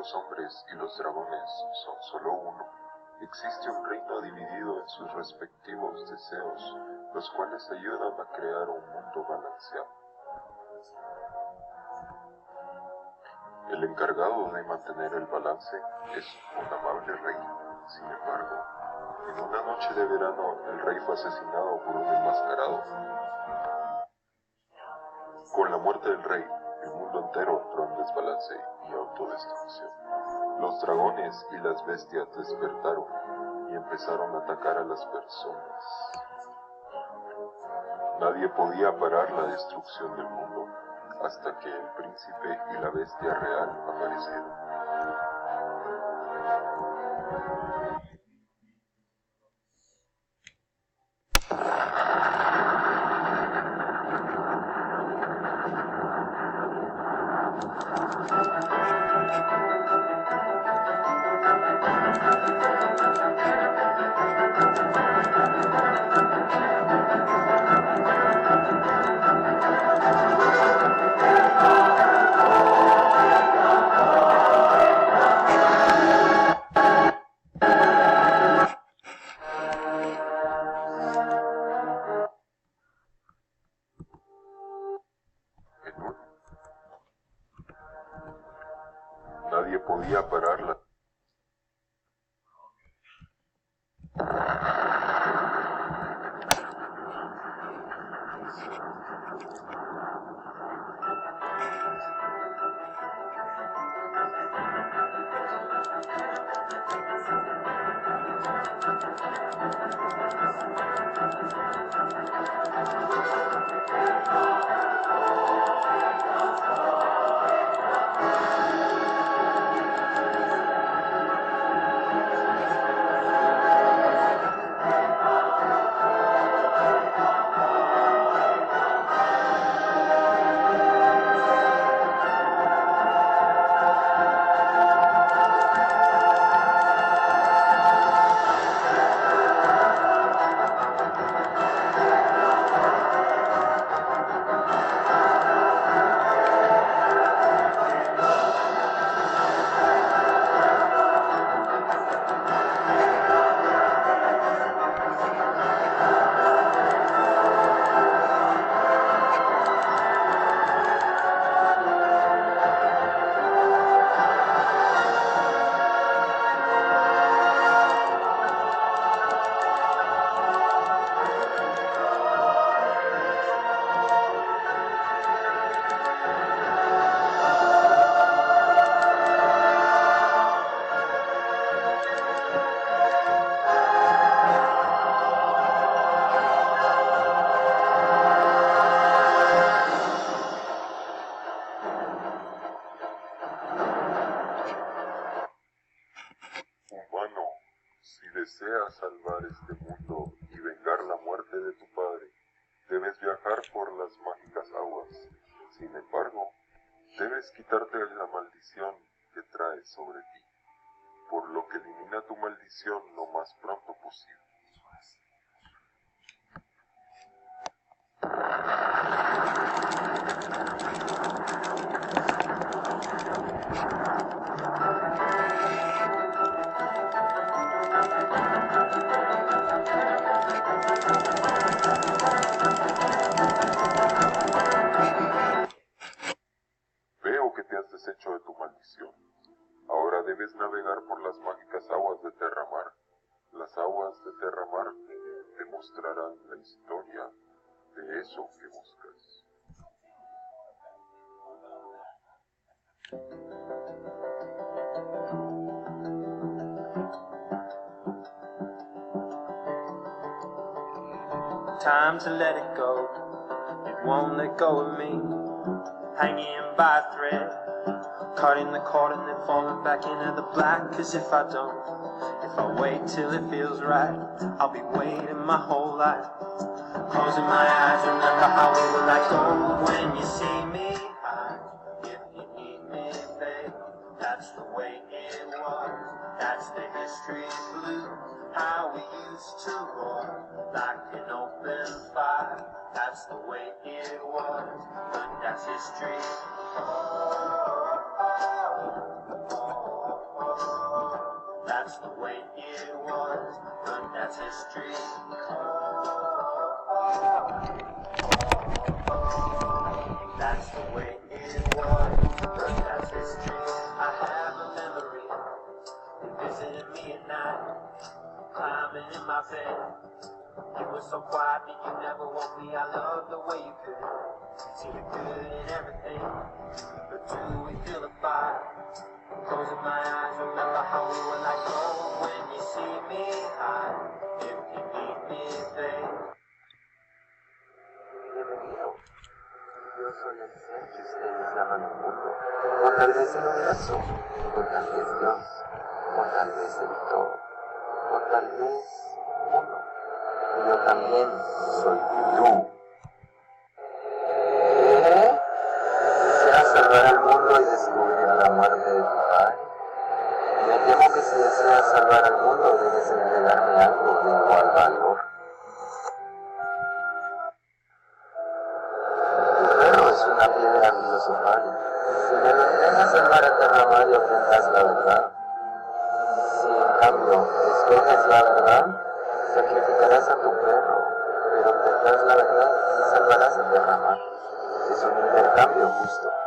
los hombres y los dragones son solo uno, existe un reino dividido en sus respectivos deseos, los cuales ayudan a crear un mundo balanceado. El encargado de mantener el balance es un amable rey. Sin embargo, en una noche de verano, el rey fue asesinado por un enmascarado. Con la muerte del rey, el mundo entero entró en desbalance y autodestrucción. Los dragones y las bestias despertaron y empezaron a atacar a las personas. Nadie podía parar la destrucción del mundo hasta que el príncipe y la bestia real aparecieron. Nadie podía pararla. Humano, si deseas salvar este mundo y vengar la muerte de tu padre, debes viajar por las mágicas aguas. Sin embargo, debes quitarte la maldición que traes sobre ti, por lo que elimina tu maldición lo más pronto posible. Veo que te has deshecho de tu maldición. Ahora debes navegar por las mágicas aguas de Terramar. Las aguas de Terramar te mostrarán la historia de eso que buscas. Time to let it go, it won't let go of me. Hanging by a thread, caught in the cord and then falling back into the black. Cause if I don't, if I wait till it feels right, I'll be waiting my whole life. Closing my eyes, remember how we were like gold when you see me high. If you need me, babe, that's the way it was. That's the history blue, how we used to roar like an open fire. That's the way it was, but that's history. Oh, oh, oh, oh. that's history. That's the way it was, but that's history. I have a memory, you visited me at night, climbing in my bed. You were so quiet that you never woke me. I love the way you could see the good in everything, but do we feel the fire? Closing my eyes, remember how we were like gold. When you see me high, if you need me, babe. Bienvenido. Yo soy el ser que ustedes llaman el mundo, o tal vez el universo, o tal vez Dios, o tal vez el todo, o tal vez uno. Y yo también soy tú. ¿Qué? ¿Quisieras salvar al mundo y descubrir la muerte de tu padre? Me temo que si deseas salvar al mundo debes entregarme algo de igual valor. Es una piedra filosofal. Si me lo entregas al mar Eterno ofrendas la verdad. Si en cambio escoges la verdad, sacrificarás a tu perro, pero obtendrás la verdad y salvarás a Terramar. Es un intercambio justo.